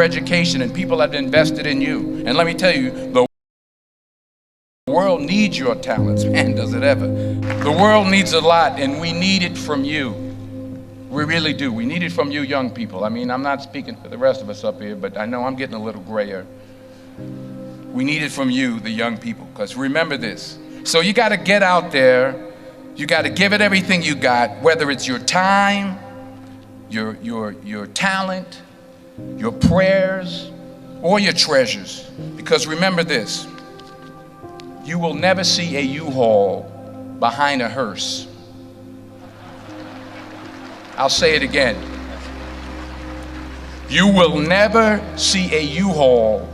education, and people have invested in you. And let me tell you, the world needs your talents. Man, does it ever. The world needs a lot, and we need it from you. We really do. We need it from you young people. I mean, I'm not speaking for the rest of us up here, but I know I'm getting a little grayer. We need it from you, the young people, because remember this. So you got to get out there. You got to give it everything you got, whether it's your time, your talent, your prayers, or your treasures. Because remember this, you will never see a U-Haul behind a hearse. I'll say it again. You will never see a U-Haul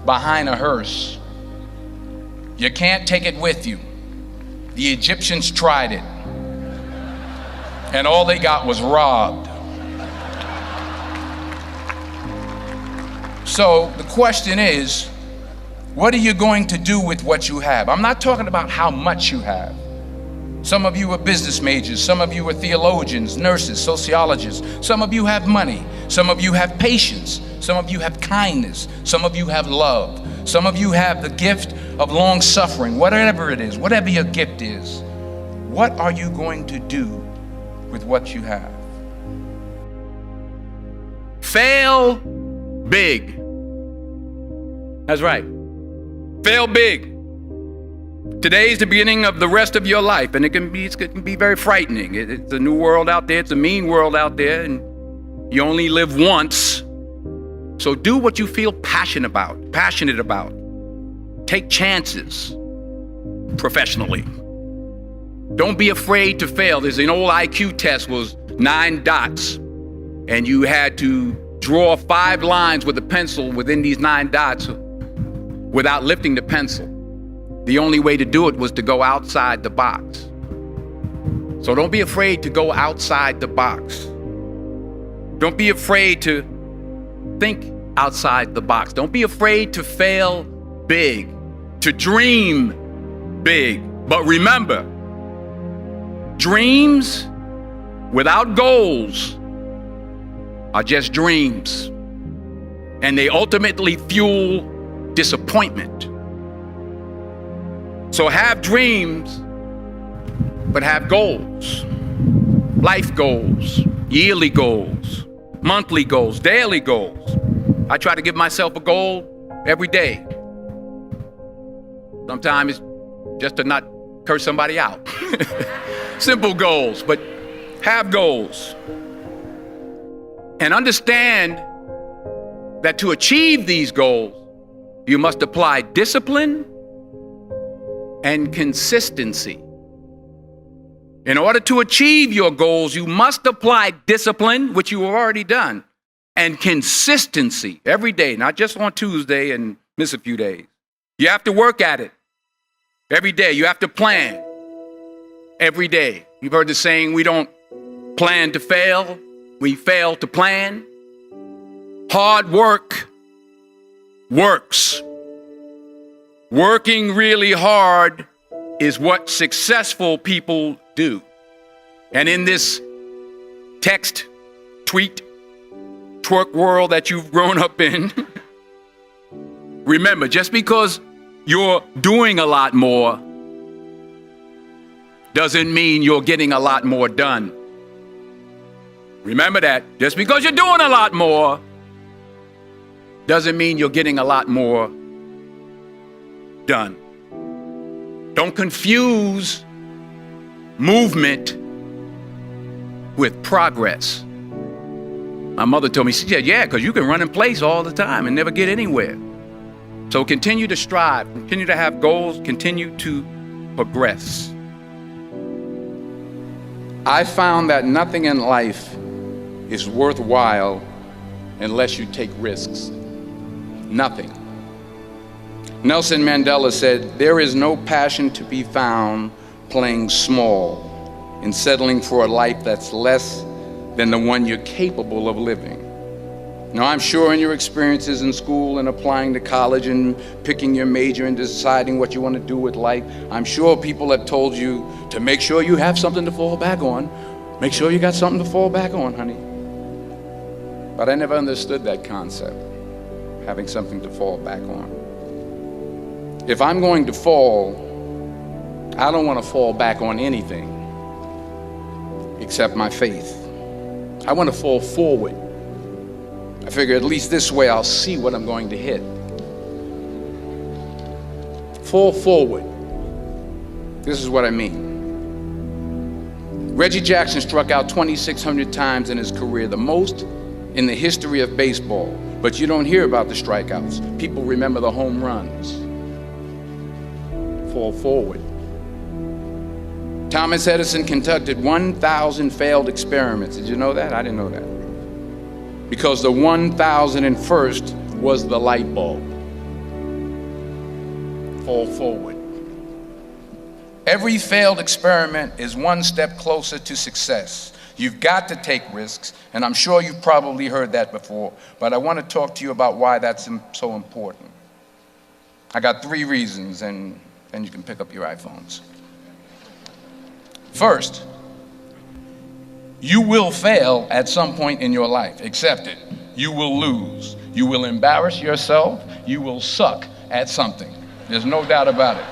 behind a hearse. You can't take it with you. The Egyptians tried it, and all they got was robbed. So the question is, what are you going to do with what you have? I'm not talking about how much you have. Some of you are business majors, some of you are theologians, nurses, sociologists. Some of you have money, some of you have patience, some of you have kindness, some of you have love, some of you have the gift of long suffering. Whatever it is, whatever your gift is, what are you going to do with what you have? Fail big. That's right. Fail big. Today's the beginning of the rest of your life, and it can be very frightening. It's a new world out there. It's a mean world out there, and you only live once. So do what you feel passionate about. Take chances professionally. Don't be afraid to fail. There's an old IQ test, was 9 dots, and you had to draw 5 lines with a pencil within these 9 dots without lifting the pencil. The only way to do it was to go outside the box. So don't be afraid to go outside the box. Don't be afraid to think outside the box. Don't be afraid to fail big, to dream big. But remember, dreams without goals are just dreams, and they ultimately fuel disappointment. So have dreams, but have goals. Life goals, yearly goals, monthly goals, daily goals. I try to give myself a goal every day. Sometimes it's just to not curse somebody out. Simple goals, but have goals. And understand that to achieve these goals, you must apply discipline and consistency. In order to achieve your goals, you must apply discipline, which you have already done, and consistency every day, not just on Tuesday and miss a few days. You have to work at it every day. You have to plan every day. You've heard the saying, we don't plan to fail, we fail to plan. Hard work works. Working really hard is what successful people do. And in this text, tweet, twerk world that you've grown up in, remember, just because you're doing a lot more doesn't mean you're getting a lot more done. Remember that. Just because you're doing a lot more doesn't mean you're getting a lot more done. Don't confuse movement with progress. My mother told me, she said, yeah, because you can run in place all the time and never get anywhere. So continue to strive, continue to have goals, continue to progress. I found that nothing in life is worthwhile unless you take risks. Nothing. Nelson Mandela said, there is no passion to be found playing small and settling for a life that's less than the one you're capable of living. Now, I'm sure in your experiences in school and applying to college and picking your major and deciding what you want to do with life, I'm sure people have told you to make sure you have something to fall back on. Make sure you got something to fall back on, honey. But I never understood that concept. having something to fall back on. If I'm going to fall, I don't want to fall back on anything except my faith. I want to fall forward. I figure at least this way I'll see what I'm going to hit. Fall forward. This is what I mean. Reggie Jackson struck out 2,600 times in his career, the most in the history of baseball. But you don't hear about the strikeouts. People remember the home runs. Fall forward. Thomas Edison conducted 1,000 failed experiments. Did you know that? I didn't know that. Because the 1,001st was the light bulb. Fall forward. Every failed experiment is one step closer to success. You've got to take risks, and I'm sure you've probably heard that before, but I want to talk to you about why that's so important. I got 3 reasons, and then you can pick up your iPhones. First, you will fail at some point in your life. Accept it. You will lose. You will embarrass yourself. You will suck at something. There's no doubt about it.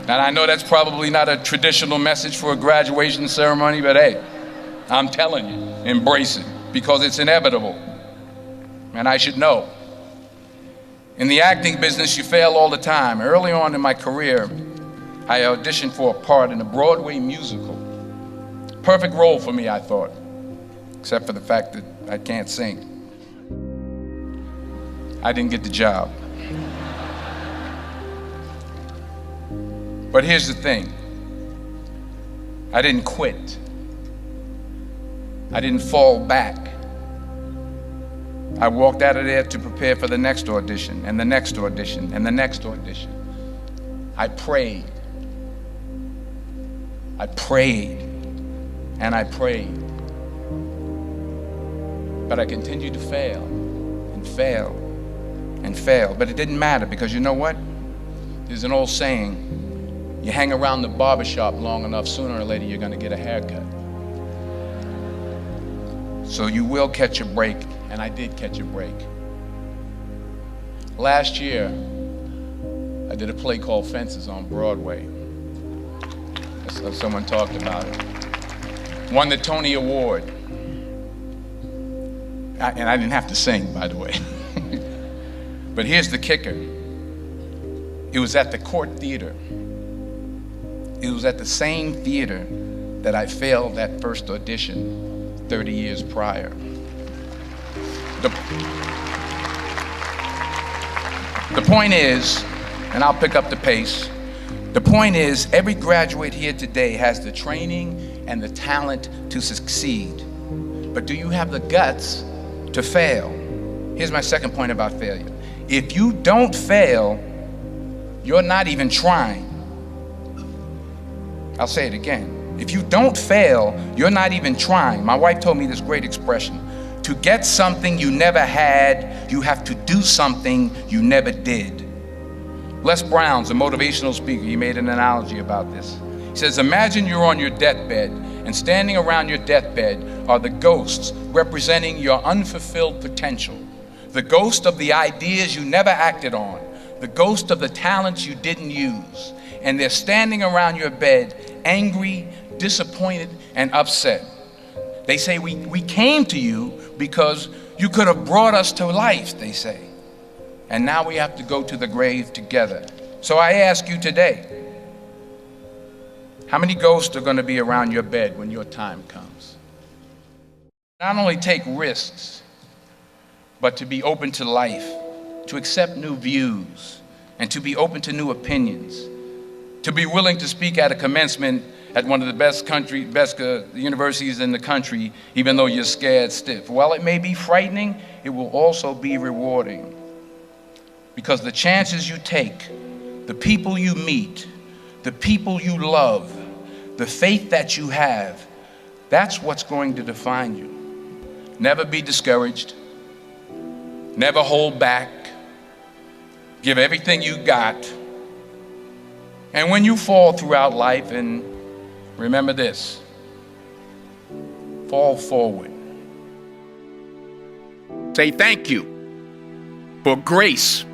And I know that's probably not a traditional message for a graduation ceremony, but hey, I'm telling you, embrace it, because it's inevitable. And I should know. In the acting business, you fail all the time. Early on in my career, I auditioned for a part in a Broadway musical. Perfect role for me, I thought, except for the fact that I can't sing. I didn't get the job. But here's the thing. I didn't quit. I didn't fall back. I walked out of there to prepare for the next audition, and the next audition, and the next audition. I prayed. I prayed, and I prayed. But I continued to fail, and fail, and fail. But it didn't matter, because you know what? There's an old saying, you hang around the barbershop long enough, sooner or later you're going to get a haircut. So you will catch a break, and I did catch a break. Last year, I did a play called Fences on Broadway. Someone talked about it. Won the Tony Award. And I didn't have to sing, by the way. But here's the kicker. It was at the Court Theater. It was at the same theater that I failed that first audition 30 years prior. The point is, and I'll pick up the pace, the point is, every graduate here today has the training and the talent to succeed. But do you have the guts to fail? Here's my second point about failure. If you don't fail, you're not even trying. I'll say it again. If you don't fail, you're not even trying. My wife told me this great expression. To get something you never had, you have to do something you never did. Les Brown's a motivational speaker. He made an analogy about this. He says, imagine you're on your deathbed, and standing around your deathbed are the ghosts representing your unfulfilled potential. The ghost of the ideas you never acted on. The ghost of the talents you didn't use. And they're standing around your bed, angry, disappointed, and upset. They say, we came to you because you could have brought us to life, they say. And now we have to go to the grave together. So I ask you today, how many ghosts are going to be around your bed when your time comes? Not only take risks, but to be open to life, to accept new views, and to be open to new opinions, to be willing to speak at a commencement at one of the best universities in the country, even though you're scared stiff. While it may be frightening, it will also be rewarding. Because the chances you take, the people you meet, the people you love, the faith that you have, that's what's going to define you. Never be discouraged. Never hold back. Give everything you got. And when you fall throughout life, and remember this, fall forward. Say thank you. for grace.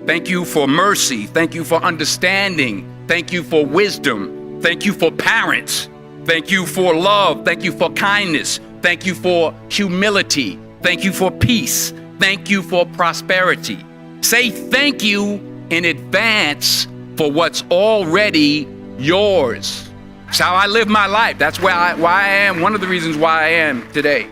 Thank you for mercy. Thank you for understanding. Thank you for wisdom. Thank you for parents. Thank you for love. Thank you for kindness. Thank you for humility. Thank you for peace. Thank you for prosperity. Say thank you in advance for what's already yours. That's how I live my life. That's why I am, one of the reasons why I am today.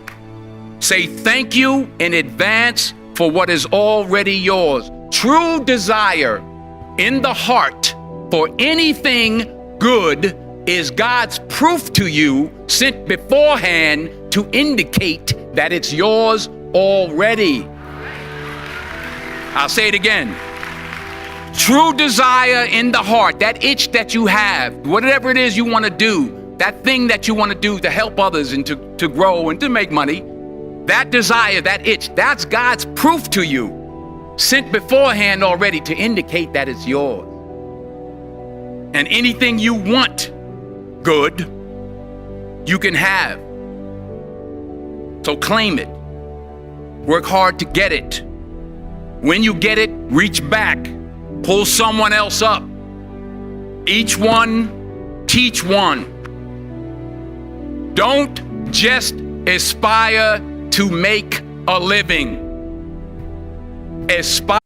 Say thank you in advance for what is already yours. True desire in the heart for anything good is God's proof to you, sent beforehand to indicate that it's yours already. I'll say it again. True desire in the heart, that itch that you have, whatever it is you want to do, that thing that you want to do to help others and to grow and to make money, that desire, that itch, that's God's proof to you, sent beforehand already to indicate that it's yours. And anything you want good, you can have. So claim it. Work hard to get it. When you get it, reach back. Pull someone else up. Each one, teach one. Don't just aspire to make a living. Aspire